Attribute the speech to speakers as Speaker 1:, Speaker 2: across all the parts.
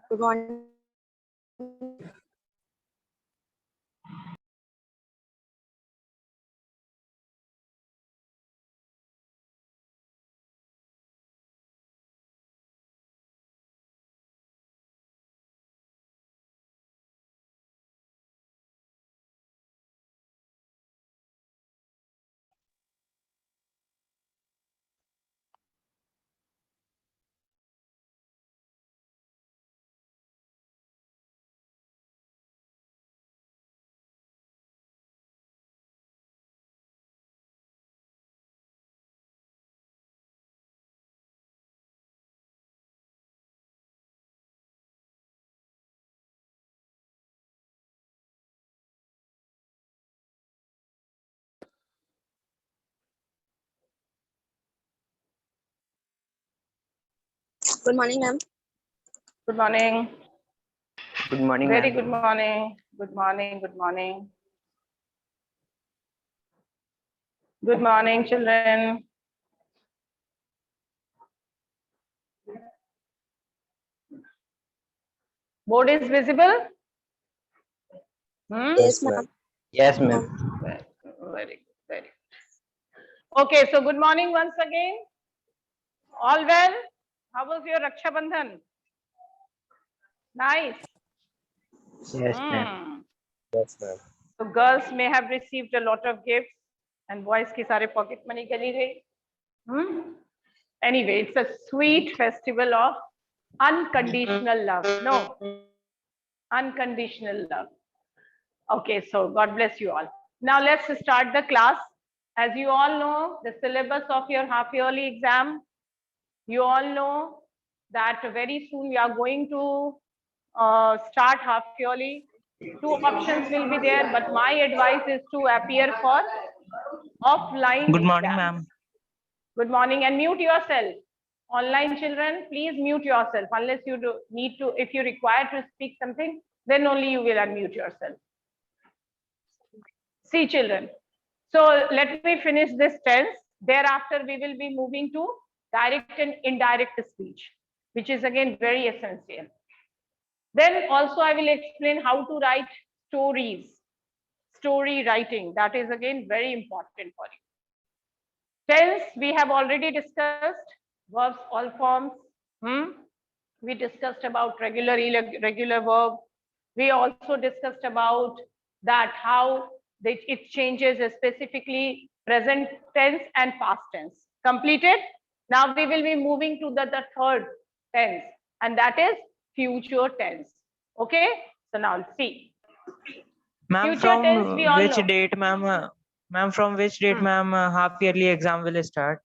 Speaker 1: Good morning. Good morning, ma'am.
Speaker 2: Good morning.
Speaker 3: Good morning,
Speaker 2: Very
Speaker 3: ma'am.
Speaker 2: good morning. Good morning. Good morning. Good morning, children. Board is visible?
Speaker 1: Yes, ma'am.
Speaker 3: Yes, ma'am.
Speaker 2: Very good. Very good. Okay, so good morning once again. All well? How was your Raksha Bandhan? Nice.
Speaker 3: Yes, ma'am.
Speaker 4: Yes, ma'am.
Speaker 2: So girls may have received a lot of gifts and boys की सारे pocket money चली गई. Anyway, it's a sweet festival of unconditional love. No, unconditional love. Okay, so God bless you all. Now let's start the class. As you all know, the syllabus of your half yearly exam, you all know that very soon we are going to start half yearly. Two options will be there, but my advice is to appear for offline
Speaker 5: Good morning,
Speaker 2: exam.
Speaker 5: ma'am.
Speaker 2: Good morning, and mute yourself. Online children, please mute yourself unless you do need to. If you require to speak something, then only you will unmute yourself. See, children. So let me finish this tense. Thereafter, we will be moving to direct and indirect speech, which is again very essential. Then also I will explain how to write stories, story writing. That is again very important for you. Tense we have already discussed, verbs all forms. We discussed about regular, irregular verb. We also discussed about that how it changes specifically present tense and past tense. Completed? Now we will be moving to the third tense, and that is future tense. Okay? So now see.
Speaker 5: Ma'am,
Speaker 2: Future
Speaker 5: from
Speaker 2: tense we all
Speaker 5: which
Speaker 2: know.
Speaker 5: date, ma'am? Ma'am, from which date, ma'am, half yearly exam will start?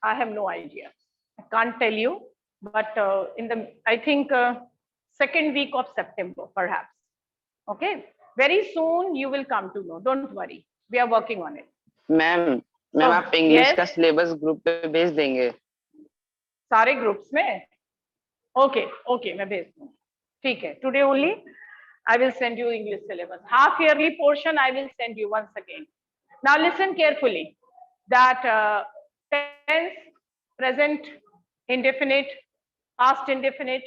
Speaker 2: I have no idea. I can't tell you, but I think second week of September, perhaps. Okay. Very soon you will come to know. Don't worry. We are working on it.
Speaker 3: Ma'am
Speaker 2: So,
Speaker 3: आप English
Speaker 2: yes,
Speaker 3: का syllabus group पे भेज देंगे?
Speaker 2: सारे groups में. Okay, okay, मैं भेज दूँ. ठीक है. Today only I will send you English syllabus. Half yearly portion I will send you once again. Now listen carefully. That tense, present indefinite, past indefinite,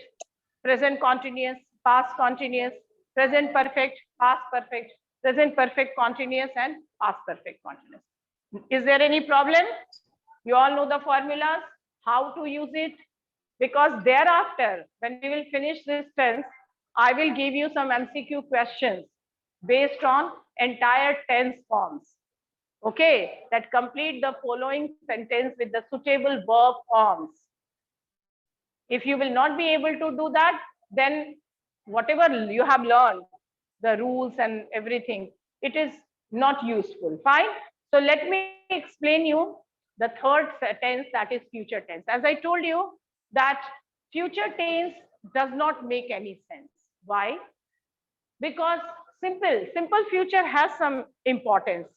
Speaker 2: present continuous, past continuous, present perfect, past perfect, present perfect continuous, and past perfect continuous. Is there any problem? You all know the formulas, how to use it, because thereafter, when we will finish this tense, I will give you some MCQ questions based on entire tense forms. Okay, that complete the following sentence with the suitable verb forms. If you will not be able to do that, then whatever you have learned, the rules and everything, it is not useful. Fine. So let me explain you the third tense, that is future tense. As I told you that future tense does not make any sense. Why? Because simple future has some importance.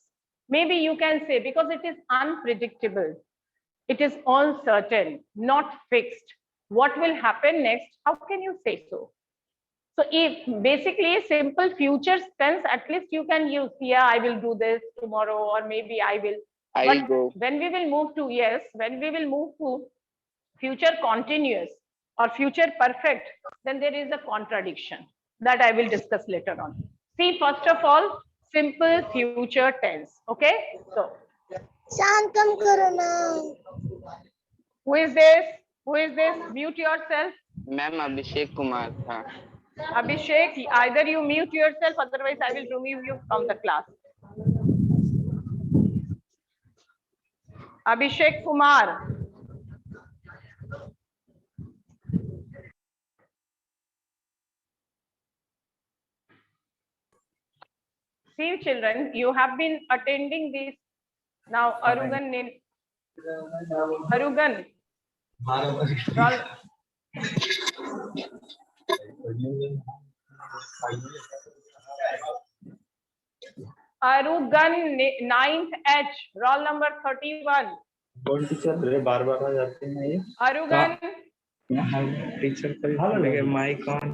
Speaker 2: Maybe you can say because it is unpredictable, it is uncertain, not fixed. What will happen next? How can you say so? So if basically simple future tense, at least you can use, yeah, I will do this tomorrow, or maybe I will.
Speaker 3: I
Speaker 2: But
Speaker 3: go.
Speaker 2: when we will move to, yes, when we will move to future continuous, or future perfect, then there is a contradiction that I will discuss later on. See, first of all, simple future tense. Okay, so
Speaker 1: शांतम करो ना.
Speaker 2: who is this? Who is this? Mute yourself.
Speaker 3: Ma'am Abhishek Kumar था.
Speaker 2: Abhishek, either you mute yourself, otherwise I will remove you from the class. Abhishek Kumar. See, children, you have been attending this. Now, Arugan. Roll. Arugan 9th H, roll number 31.
Speaker 4: कौन teacher बार-बार आ जाते हैं ये?
Speaker 2: Arugan.
Speaker 4: Teacher का mic on.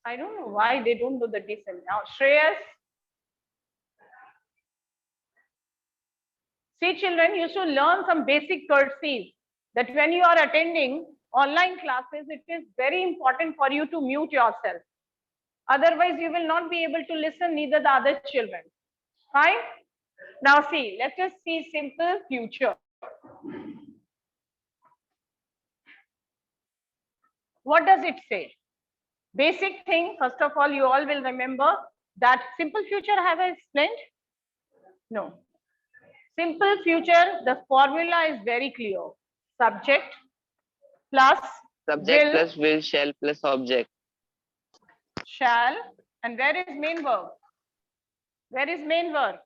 Speaker 2: I don't know why they don't do the descent now. Shreyas. See, children, you should learn some basic courtesies that when you are attending online classes, it is very important for you to mute yourself. Otherwise, you will not be able to listen, neither the other children. Fine? Now see, let us see simple future. What does it say? Basic thing, first of all, you all will remember that simple future have I explained? No. Simple future, the formula is very clear. Subject plus
Speaker 3: Subject
Speaker 2: will,
Speaker 3: plus will, shall plus object.
Speaker 2: shall, and where is main verb? Where is main verb?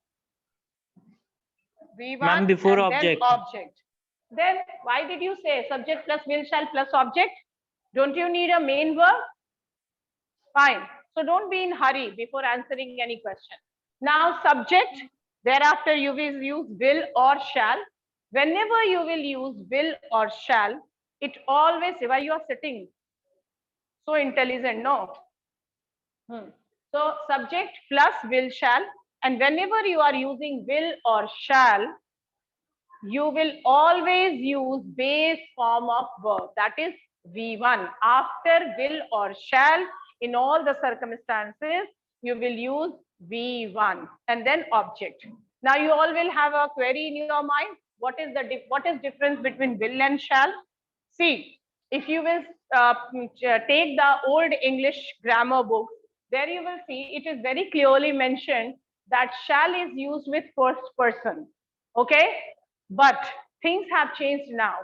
Speaker 2: V1
Speaker 5: Ma'am, before
Speaker 2: and
Speaker 5: object.
Speaker 2: then object. Then why did you say subject plus will, shall plus object? Don't you need a main verb? Fine. So don't be in hurry before answering any question. Now subject, thereafter you will use will or shall. Whenever you will use will or shall, it always, why you are sitting so intelligent, no? So subject plus will, shall, and whenever you are using will or shall, you will always use base form of verb, that is V1. After will or shall, in all the circumstances, you will use V1 and then object. Now you all will have a query in your mind. What is difference between will and shall? See, if you will take the old English grammar book, there you will see it is very clearly mentioned that shall is used with first person. Okay, but things have changed now.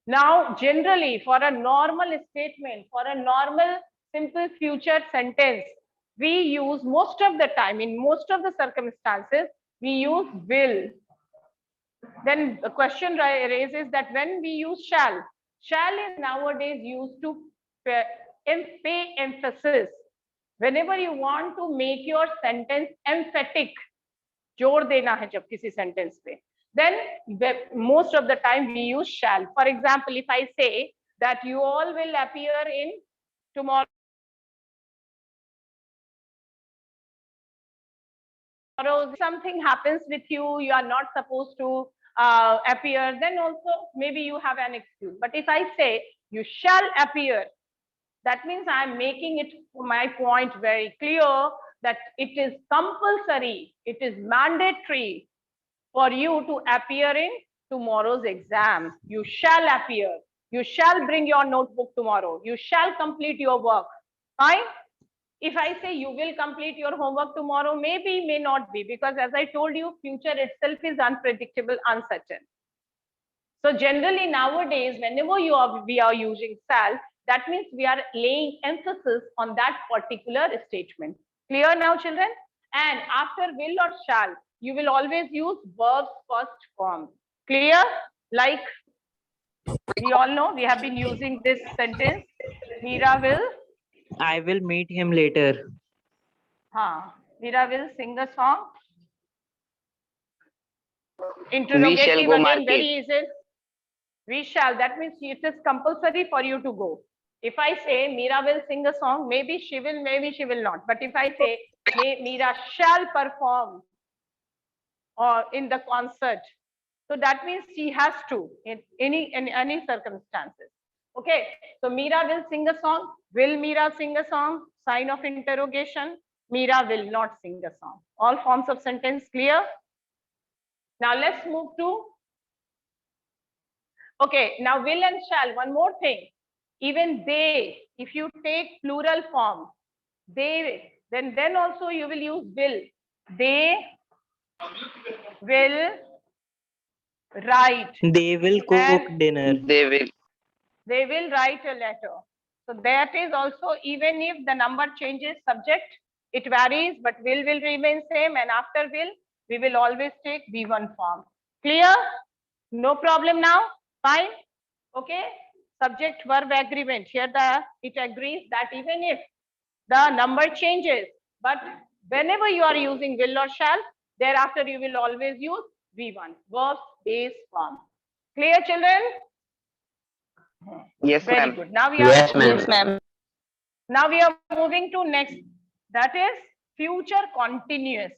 Speaker 2: Now, generally, for a normal statement, for a normal simple future sentence, we use most of the time, in most of the circumstances, we use will. Then the question raises that when we use shall is nowadays used to pay emphasis. Whenever you want to make your sentence emphatic, जोर देना है जब किसी sentence पे, then most of the time we use shall. For example, if I say that you all will appear in tomorrow, something happens with you, you are not supposed to appear, then also maybe you have an excuse. But if I say you shall appear, that means I am making it my point very clear that it is compulsory, it is mandatory for you to appear in tomorrow's exam. You shall appear. You shall bring your notebook tomorrow. You shall complete your work. Fine? If I say you will complete your homework tomorrow, maybe, may not be, because as I told you, future itself is unpredictable, uncertain. So generally nowadays, whenever we are using shall, that means we are laying emphasis on that particular statement. Clear now, children? And after will or shall, you will always use verbs first form. Clear? Like we all know, we have been using this sentence. Meera will.
Speaker 5: I will meet him later.
Speaker 2: Meera will sing a song.
Speaker 3: We
Speaker 2: Interrogative
Speaker 3: shall go
Speaker 2: again,
Speaker 3: market.
Speaker 2: very easy. We shall, that means it is compulsory for you to go. If I say Meera will sing a song, maybe she will, maybe she will not. But if I say Meera shall perform or in the concert, So that means she has to in any circumstances. Okay, so Meera will sing a song. Will Meera sing a song? Sign of interrogation. Meera will not sing a song. All forms of sentence clear. Now let's move to, okay, now will and shall. One more thing. Even they, if you take plural form, they, then also you will use will. They will write.
Speaker 5: They will cook
Speaker 2: And
Speaker 5: dinner.
Speaker 3: They will
Speaker 2: write a letter. So that is also, even if the number changes subject, it varies, but will remain same, and after will, we will always take V1 form. Clear? No problem now? Fine? Okay? Subject verb agreement. Here it agrees that even if the number changes, but whenever you are using will or shall, thereafter you will always use V1, verbs base form. Clear, children?
Speaker 3: yes,
Speaker 2: Very
Speaker 3: ma'am.
Speaker 2: good. Now we are
Speaker 6: Yes, ma'am.
Speaker 3: Yes, ma'am.
Speaker 2: now we are moving to next. That is future continuous.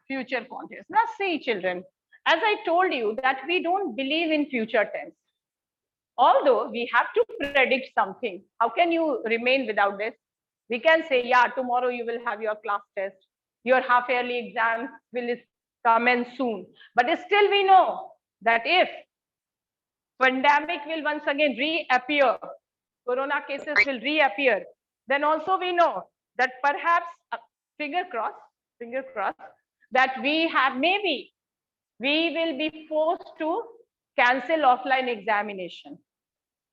Speaker 2: Future continuous. Now see, children, as I told you that we don't believe in future tense. Although we have to predict something. How can you remain without this? We can say, yeah, tomorrow you will have your class test. Your half-yearly exam will come in soon. But still we know that if pandemic will once again reappear, corona cases will reappear, then also we know that perhaps, finger cross, that maybe we will be forced to cancel offline examination.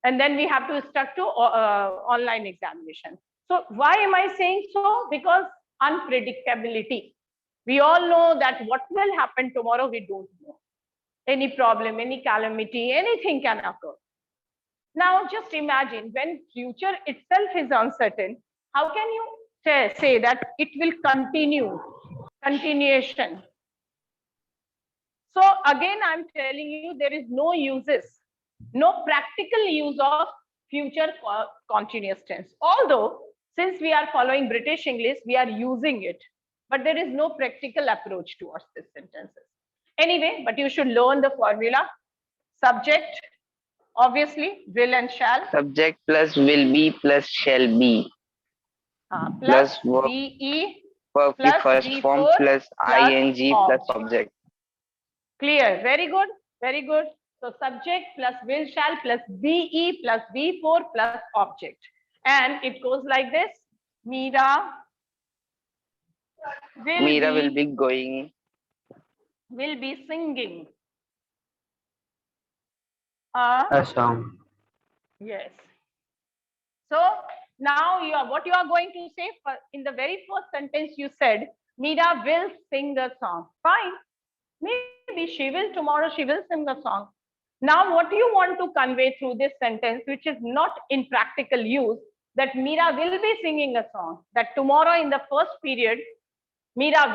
Speaker 2: And then we have to stuck to online examination. So why am I saying so? Because unpredictability. We all know that what will happen tomorrow, we don't know. Any problem, any calamity, anything can occur. Now just imagine, when future itself is uncertain, how can you say that it will continue? Continuation. So again, I'm telling you, there is no practical use of future continuous tense. Although, since we are following British English, we are using it, but there is no practical approach towards these sentences. Anyway, but you should learn the formula. Subject, obviously, will and shall.
Speaker 3: Subject plus will be plus shall be.
Speaker 2: Plus
Speaker 3: verb
Speaker 2: be,
Speaker 3: verb की
Speaker 2: plus
Speaker 3: first
Speaker 2: be
Speaker 3: form
Speaker 2: for
Speaker 3: plus
Speaker 2: plus
Speaker 3: ing plus object.
Speaker 2: Clear? Very good. Very good. So subject plus will shall plus be plus be4 plus object. And it goes like this. Meera
Speaker 3: will be going.
Speaker 2: Will be singing
Speaker 6: A song.
Speaker 2: Yes. So now what you are going to say in the very first sentence you said, Meera will sing a song. Fine. Maybe tomorrow she will sing a song. Now what do you want to convey through this sentence, which is not in practical use, that Meera will be singing a song, that tomorrow in the first period, Meera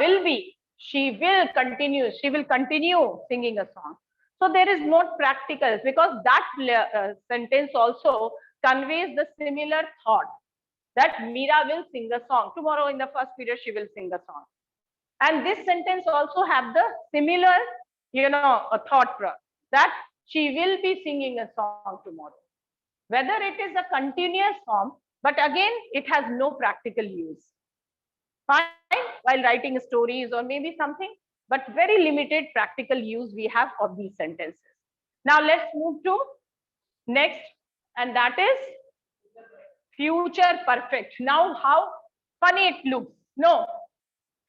Speaker 2: she will continue singing a song. So there is no practical, because that sentence also conveys the similar thought that Meera will sing a song. Tomorrow in the first period, she will sing a song. And this sentence also have the similar, a thought that she will be singing a song tomorrow. Whether it is a continuous form, but again, it has no practical use. Fine, while writing stories or maybe something, but very limited practical use we have of these sentences. Now let's move to next, and that is future perfect. Now how funny it looks. No,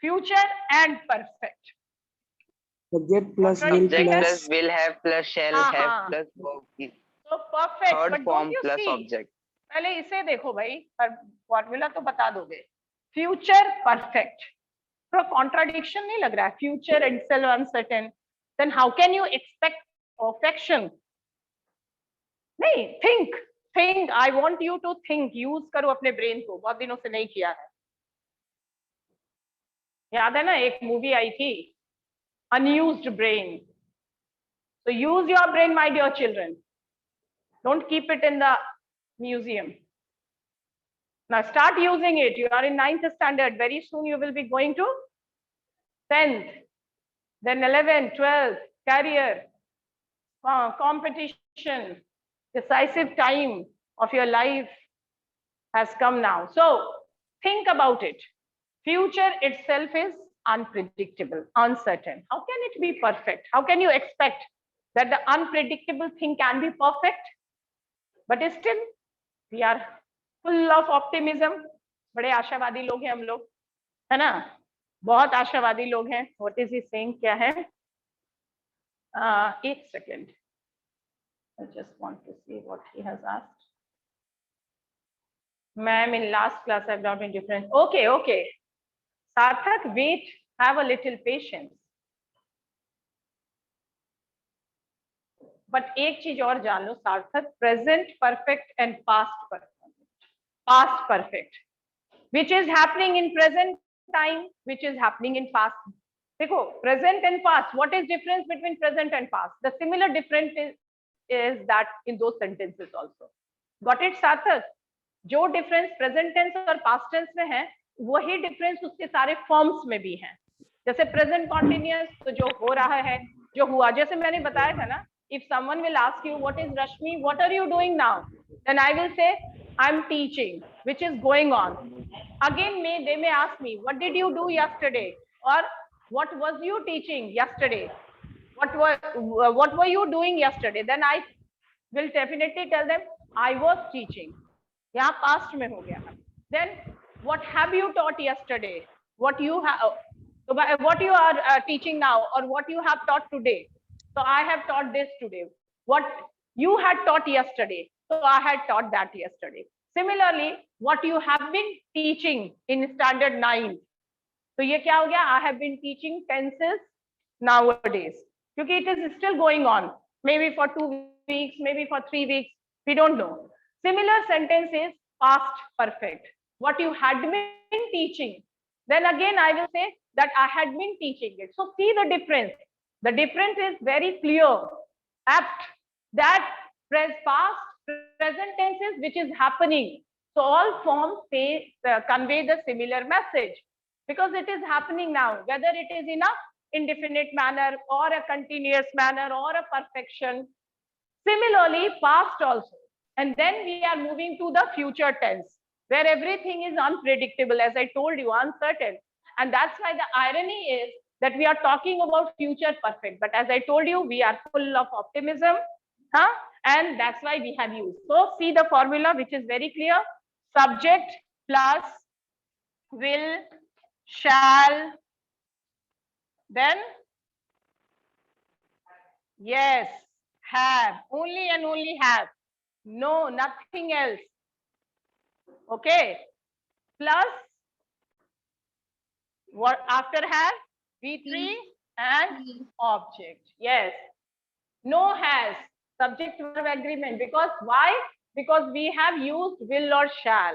Speaker 2: future and perfect.
Speaker 6: Subject plus will
Speaker 3: Subject
Speaker 6: plus.
Speaker 3: plus will have plus shall have plus verb की
Speaker 2: So perfect.
Speaker 3: third
Speaker 2: but
Speaker 3: form
Speaker 2: don't you
Speaker 3: plus
Speaker 2: see?
Speaker 3: object.
Speaker 2: पहले इसे देखो भाई, formula तो बता दोगे. Future perfect. तो contradiction नहीं लग रहा है? Future itself uncertain. Then how can you expect perfection? नहीं, think. I want you to think. Use करो अपने brain को. बहुत दिनों से नहीं किया है. याद है ना, एक मूवी आई थी, Unused Brain. So use your brain, my dear children. Don't keep it in the Museum. Now start using it. You are in 9th standard. Very soon you will be going to 10th, then 11th, 12th, career, competition, decisive time of your life has come now. So think about it. Future itself is unpredictable, uncertain. How can it be perfect? How can you expect that the unpredictable thing can be perfect? But still, we are full of optimism. बड़े आशावादी लोग हैं हम लोग, है ना? बहुत आशावादी लोग हैं. What is he saying? क्या है? एक second. I just want to see what he has asked. Ma'am, in last class I've not been different. Okay, okay. Sarthak, wait. Have a little patience. But एक चीज और जान लो सार्थक, present perfect and past perfect. Past perfect, which is happening in present time, which is happening in past. देखो, present and past. What is difference between present and past? The similar difference is that in those sentences also. Got it, सार्थक? जो difference present tense और past tense में है, वही difference उसके सारे forms में भी है. जैसे present continuous तो जो हो रहा है, जो हुआ, जैसे मैंने बताया था ना. If someone will ask you, what is Rashmi? What are you doing now? Then I will say, I'm teaching, which is going on. Again, they may ask me, what did you do yesterday? Or what was you teaching yesterday? What were you doing yesterday? Then I will definitely tell them, I was teaching. यहाँ past में हो गया. Then what have you taught yesterday? What you are teaching now, or what you have taught today? So I have taught this today. What you had taught yesterday, so I had taught that yesterday. Similarly, what you have been teaching in standard 9. So ये क्या हो गया? I have been teaching tenses nowadays. क्योंकि it is still going on. Maybe for 2 weeks, maybe for 3 weeks. We don't know. Similar sentence is past perfect. What you had been teaching. Then again, I will say that I had been teaching it. So see the difference. The difference is very clear, apt, that past, present tenses which is happening. So all forms convey the similar message because it is happening now, whether it is in a indefinite manner or a continuous manner or a perfection. Similarly, past also. And then we are moving to the future tense, where everything is unpredictable, as I told you, uncertain. And that's why the irony is that we are talking about future perfect, but as I told you, we are full of optimism, and that's why we have used. So see the formula, which is very clear. Subject plus will, shall, then yes, have, only and only have, no, nothing else. Okay, plus what after have? V3 and object. Yes. No has, subject verb agreement. Because why? Because we have used will or shall.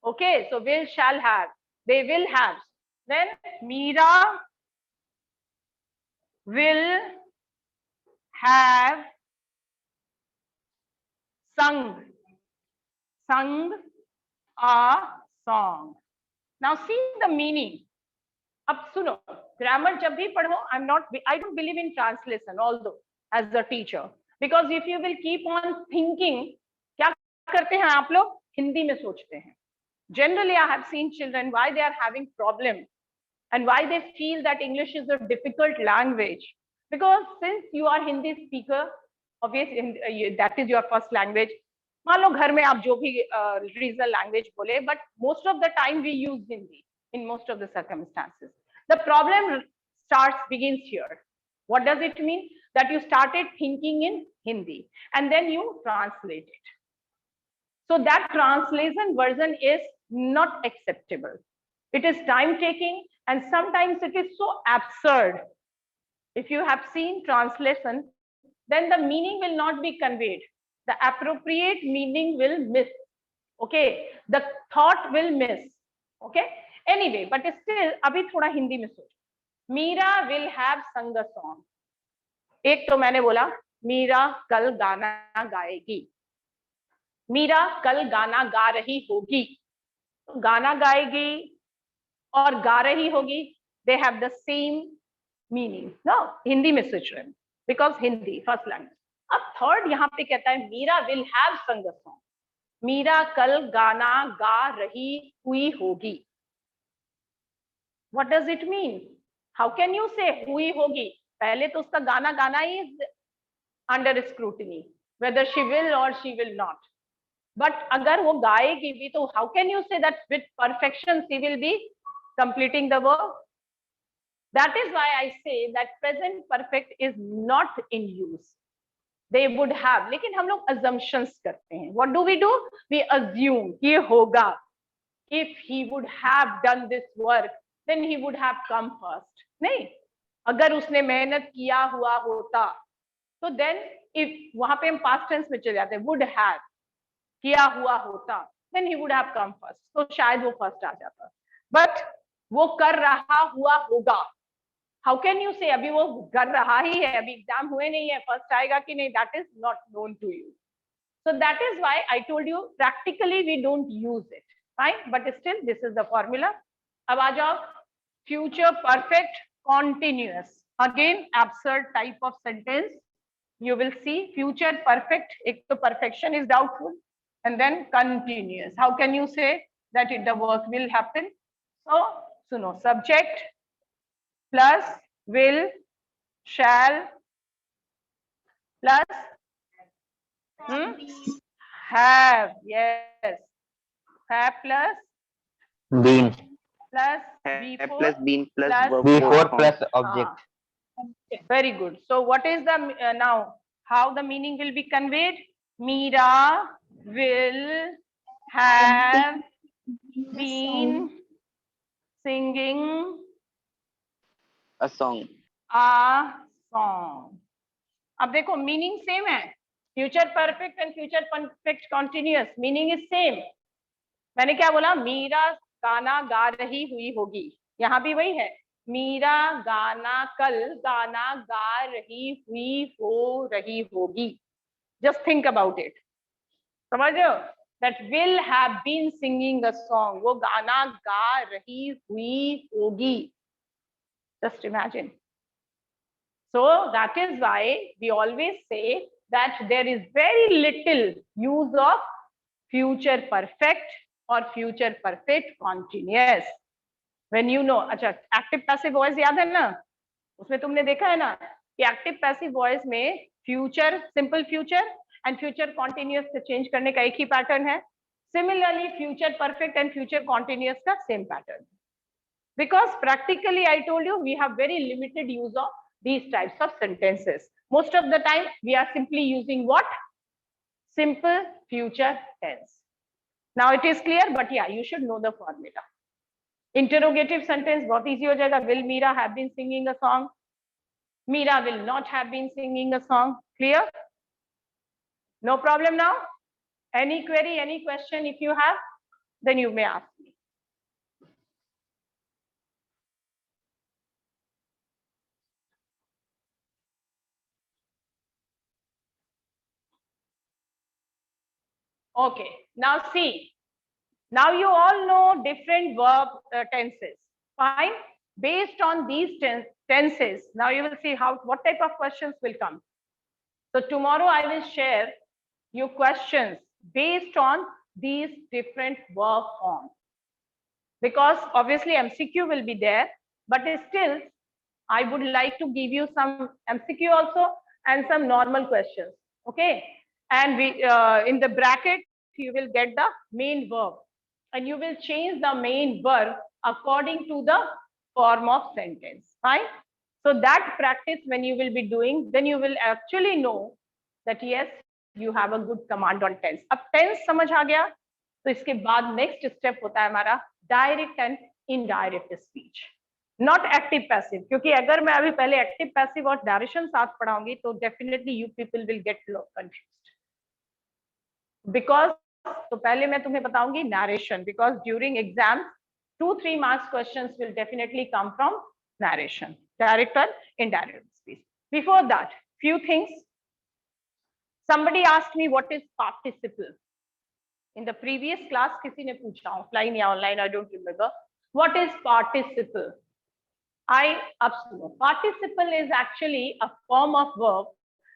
Speaker 2: Okay, so will, shall have. They will have. Then Meera will have sung a song. Now see the meaning. अब सुनो, grammar जब भी पढ़ो, I don't believe in translation, although as a teacher, because if you will keep on thinking, क्या करते हैं आप लोग? हिंदी में सोचते हैं. Generally, I have seen children why they are having problem and why they feel that English is a difficult language, because since you are Hindi speaker, obviously that is your first language. मान लो घर में आप जो भी regional language बोले, but most of the time we use Hindi in most of the circumstances. The problem begins here. What does it mean? That you started thinking in Hindi and then you translate it. So that translation version is not acceptable. It is time taking and sometimes it is so absurd. If you have seen translation, then the meaning will not be conveyed. The appropriate meaning will miss. Okay, the thought will miss. Okay. Anyway, but still, अभी थोड़ा हिंदी में सोचो. Meera will have sung a song. एक तो मैंने बोला मीरा कल गाना गाएगी. मीरा कल गाना गा रही होगी, तो गाना गाएगी और गा रही होगी, they have the same meaning ना, हिंदी में सोच रहे हैं बिकॉज हिंदी फर्स्ट लैंग्वेज। अब थर्ड यहाँ पे कहता है मीरा विल हैव संग अ सॉन्ग, मीरा कल गाना गा रही हुई होगी। What does it mean? How can you say हुई होगी? पहले तो उसका गाना गाना ही under scrutiny, whether she will or she will not. But अगर वो गाएगी भी तो how can you say that with perfection she will be completing the work? That is why I say that present perfect is not in use. They would have, लेकिन हम लोग assumptions करते हैं. What do? We assume ये होगा. If he would have done this work, then he would have come first. नहीं, अगर उसने मेहनत किया हुआ होता, तो then if वहां पे हम past tense में चले जाते हैं, would have किया हुआ होता, then he would have come first. तो शायद वो first आ जाता. But वो कर रहा हुआ होगा. How can you say अभी वो कर रहा ही है, अभी एग्जाम हुए नहीं है, फर्स्ट आएगा कि नहीं, that is not known to you. So that is why I told you practically we don't use it, fine, but still this is the formula. अब आ जाओ future perfect continuous, again absurd type of sentence. You will see future perfect, एक तो perfection is doubtful, and then continuous. How can you say that the work will happen? So सुनो, subject plus will, shall plus have, yes, have plus
Speaker 6: Been.
Speaker 2: plus
Speaker 3: Have
Speaker 2: before
Speaker 3: plus been plus
Speaker 2: plus
Speaker 3: verb
Speaker 6: Before
Speaker 3: form.
Speaker 6: plus object.
Speaker 2: Very good. So what is the now how the meaning will be conveyed? Meera will have been singing
Speaker 3: A song.
Speaker 2: a song. अब देखो meaning same है, future perfect and future perfect continuous, meaning is same. मैंने क्या बोला? मीरा गाना गा रही हुई होगी, यहाँ भी वही है, मीरा गाना कल गाना गा रही हुई हो रही होगी. जस्ट थिंक अबाउट इट, समझ रहे हो? That will have been singing a song, वो गाना गा रही हुई होगी. Just imagine. So that is why we always say that there is very little use of future perfect or future perfect continuous. When you know, अच्छा active passive voice याद है ना? उसमें तुमने देखा है ना कि active passive voice में future simple future and future continuous से change करने का एक ही pattern है. Similarly, future perfect and future continuous का same pattern. Because practically I told you we have very limited use of these types of sentences. Most of the time we are simply using what? Simple future tense. Now it is clear, but yeah, you should know the formula. Interrogative sentence बहुत easy हो जाएगा. Will Meera have been singing a song? Meera will not have been singing a song. Clear? No problem now? Any query, any question if you have, then you may ask me. Okay, now see, now you all know different verb tenses, fine. Based on these tenses, now you will see what type of questions will come. So tomorrow I will share you questions based on these different verb forms, because obviously MCQ will be there, but still I would like to give you some MCQ also and some normal questions, okay? And we in the bracket you will get the main verb, and you will change the main verb according to the form of sentence, fine? So that practice when you will be doing, then you will actually know that yes, you have a good command on tense. अब tense समझ आ गया, तो इसके बाद next step होता है हमारा direct and indirect speech. Not active passive, क्योंकि अगर मैं अभी पहले active passive और narration साथ पढ़ाऊंगी तो definitely you people will get confused. Because तो पहले मैं तुम्हें बताऊंगी narration, because during exam 2-3 marks questions will definitely come from narration, direct or indirect speech. Before that, few things. Somebody asked me what is participle. In the previous class किसी ने पूछा offline या online, I don't remember. What is participle? अब सुनो, participle is actually a form of verb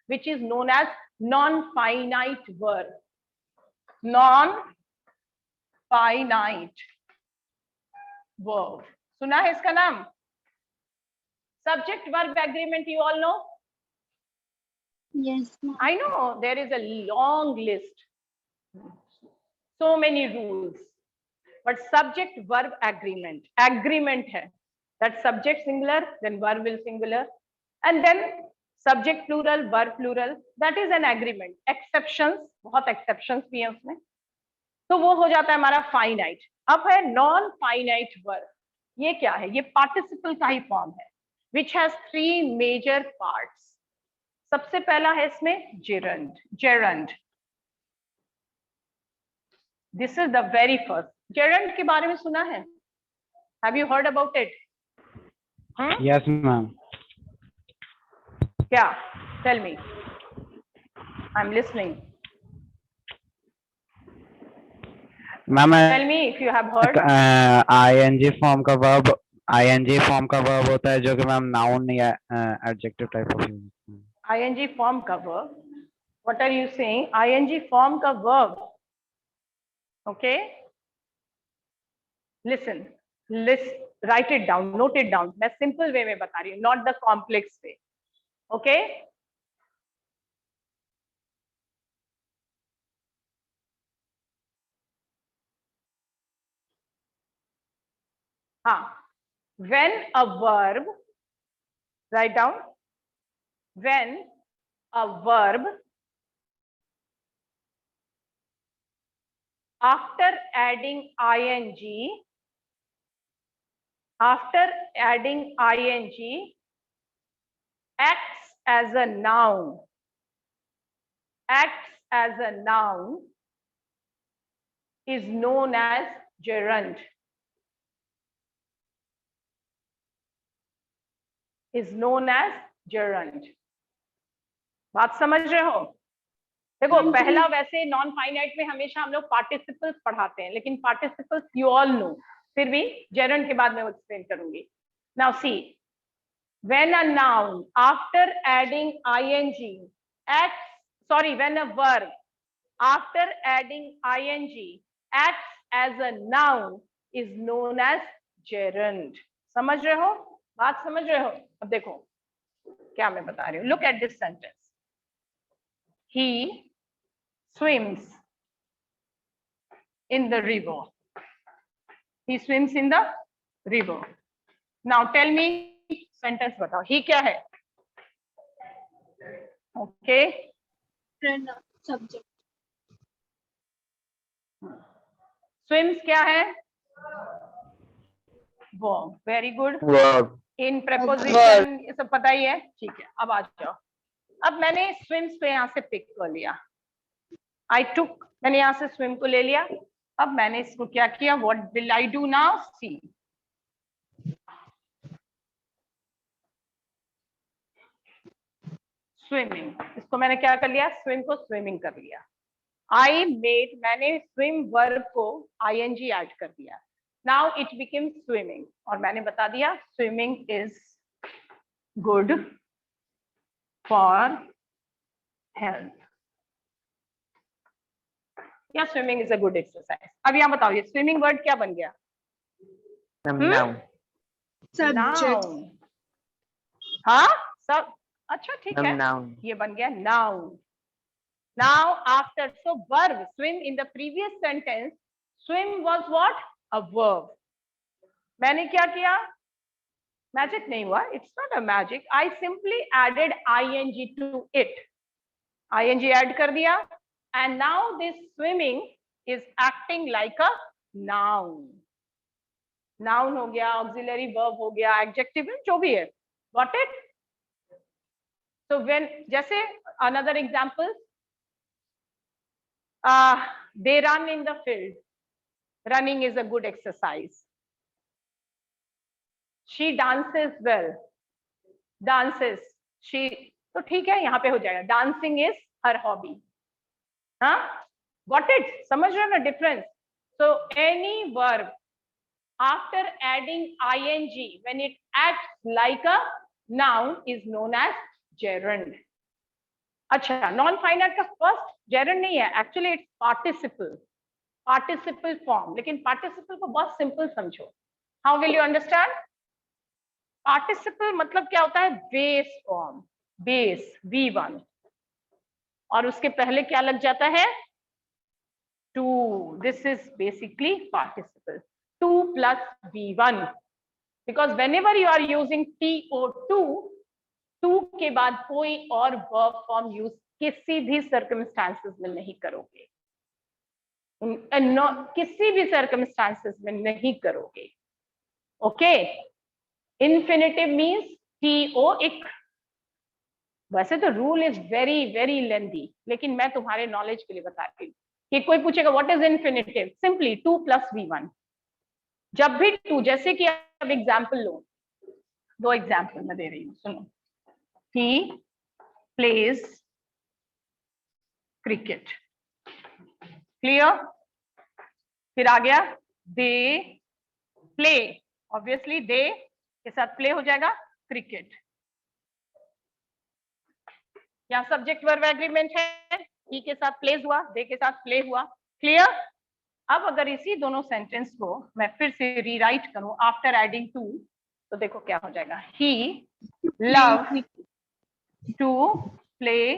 Speaker 2: which is known as non-finite verb. Non-finite verb. सुना है इसका नाम? Subject verb agreement, you all know?
Speaker 1: Yes, ma'am.
Speaker 2: I know there is a long list, so many rules, but subject verb agreement है, that subject singular, then verb will singular, and then subject plural, verb plural, that is an agreement. Exceptions, बहुत exceptions भी हैं उसमें, तो वो हो जाता है हमारा finite. अब है non finite verb. ये क्या है? ये participle का ही form है, which has 3 major parts. सबसे पहला है इसमें gerund. This is the very first. Gerund के बारे में सुना है? Have you heard about it?
Speaker 7: Yes, ma'am.
Speaker 2: क्या? Tell me. I'm listening.
Speaker 7: Ma'am,
Speaker 2: Tell me if you have heard.
Speaker 7: ing form का verb होता है जो कि मैम noun या adjective type of use.
Speaker 2: ing form का verb. What are you saying? ing form का verb. Okay. Listen. Write it down. Note it down. मैं simple way में बता रही हूँ, not the complex way. Okay. हाँ. When a verb, write down. When a verb after adding ing acts as a noun, is known as gerund. बात समझ रहे हो? देखो, पहला वैसे नॉन फाइनाइट में हमेशा हम लोग पार्टिसिपल्स पढ़ाते हैं, लेकिन पार्टिसिपल्स यू ऑल नो, फिर भी जेरंड के बाद मैं एक्सप्लेन करूंगी. Now see, when a noun after adding ing acts, when a verb after adding ing acts as a noun is known as gerund. समझ रहे हो? बात समझ रहे हो? अब देखो क्या मैं बता रही हूँ. Look at this sentence. He swims in the river. He swims in the river. Now tell me sentence बताओ. He क्या है? Okay.
Speaker 1: Subject.
Speaker 2: Swims क्या है? Verb. Very good.
Speaker 6: Verb.
Speaker 2: In preposition ये सब पता ही है. ठीक है, अब आ जाओ. अब मैंने swims को यहाँ से पिक कर लिया. मैंने यहाँ से swim को ले लिया. अब मैंने इसको क्या किया? What will I do now? See. Swimming. इसको मैंने क्या कर लिया? Swim को swimming कर लिया. मैंने swim verb को ing ऐड कर दिया. Now it became swimming. और मैंने बता दिया swimming is good for health. या swimming is a good exercise. अब यहाँ बताओ, ये swimming word क्या बन गया?
Speaker 6: Noun.
Speaker 1: Subject.
Speaker 2: Noun. हाँ, सब अच्छा ठीक है.
Speaker 6: Noun.
Speaker 2: ये बन गया noun. Now after, so verb swim in the previous sentence, swim was what? A verb. मैंने क्या किया? Magic नहीं हुआ. It's not a magic. I simply added ing to it. ing add कर दिया. And now this swimming is acting like a noun. Noun हो गया, auxiliary verb हो गया, adjective जो भी है. Got it? So when, जैसे another example, they run in the field. Running is a good exercise. She dances well. Dances. She, तो ठीक है, यहाँ पे हो जाएगा. Dancing is her hobby. हाँ? Got it? समझ रहे हो ना difference? So any verb after adding ing when it acts like a noun is known as gerund. अच्छा, नॉन फाइनाइट का फर्स्ट जेरंड नहीं है, एक्चुअली इट्स पार्टिसिपल फॉर्म, लेकिन पार्टिसिपल को बहुत सिंपल समझो. How will you understand? Participle मतलब क्या होता है? बेस फॉर्म, बेस V1, और उसके पहले क्या लग जाता है? To. This is basically participle. 2 plus V1, because whenever you are using TO2, 2 के बाद कोई और वर्ब फॉर्म यूज किसी भी सर्कमस्टांसेस में नहीं करोगे, किसी भी सर्कमस्टांसेस में नहीं करोगे. ओके. इन्फिनिटिव मीन्स TO इक. वैसे तो rule is very very lengthy, लेकिन मैं तुम्हारे नॉलेज के लिए बता रही हूँ कि कोई पूछेगा what is infinitive, simply 2 plus V1. जब भी 2, जैसे कि अब एग्जाम्पल लो, 2 एग्जाम्पल मैं दे रही हूँ, सुनो. He plays cricket. Clear? फिर आ गया they play. Obviously they के साथ play हो जाएगा cricket. यहाँ सब्जेक्ट वर्ब एग्रीमेंट है. he के साथ plays हुआ, they के साथ play हुआ. Clear? अब अगर इसी दोनों सेंटेंस को मैं फिर से रीराइट करूं आफ्टर एडिंग टू, तो देखो क्या हो जाएगा. He love to play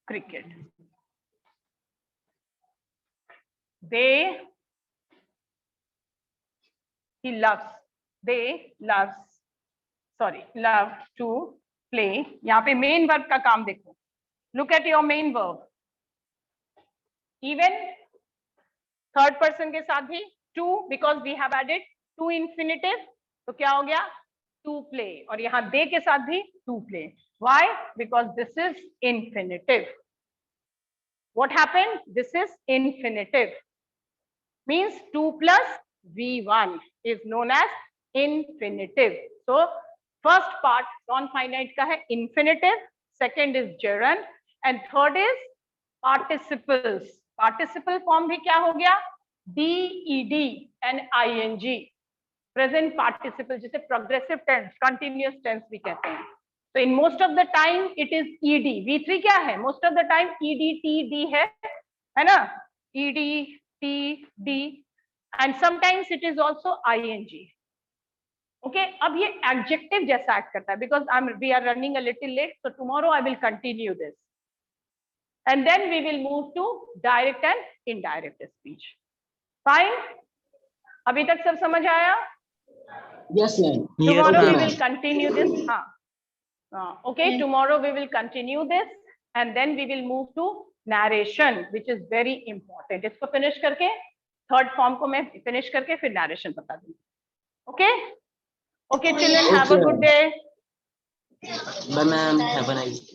Speaker 2: cricket. Love to play. यहाँ पे मेन वर्ब का काम देखो. Look at your main verb. Even third person के साथ भी to, because we have added to infinitive, तो क्या हो गया? To play. और यहां दे के साथ भी to play. Why? Because this is infinitive. What happened? This is infinitive, means 2 plus V1 is known as infinitive. So first part non finite का है infinitive, second is gerund, and third is participles. Participle form भी क्या हो गया? DED and ING. Present participle, जिसे progressive tense, continuous tense भी कहते हैं. तो in most of the time it is ED. V3 क्या है? Most of the time ED-TD है ना? ED-TD, and sometimes it is also ING. Okay. अब ये एडजेक्टिव जैसा एक्ट करता है, because we are running a little late, so tomorrow I will continue this. And then we will move to direct and indirect speech. Fine? अभी तक सब समझ आया?
Speaker 6: Yes, ma'am.
Speaker 2: Tomorrow
Speaker 6: Yes,
Speaker 2: we
Speaker 6: ma'am.
Speaker 2: will continue this. Okay, tomorrow we will continue this, and then we will move to narration, which is very important. इसको finish करके, third form को मैं finish करके फिर narration बता दूँगी. Okay? Okay, children, have a good day.
Speaker 6: Bye, ma'am. Have a nice day.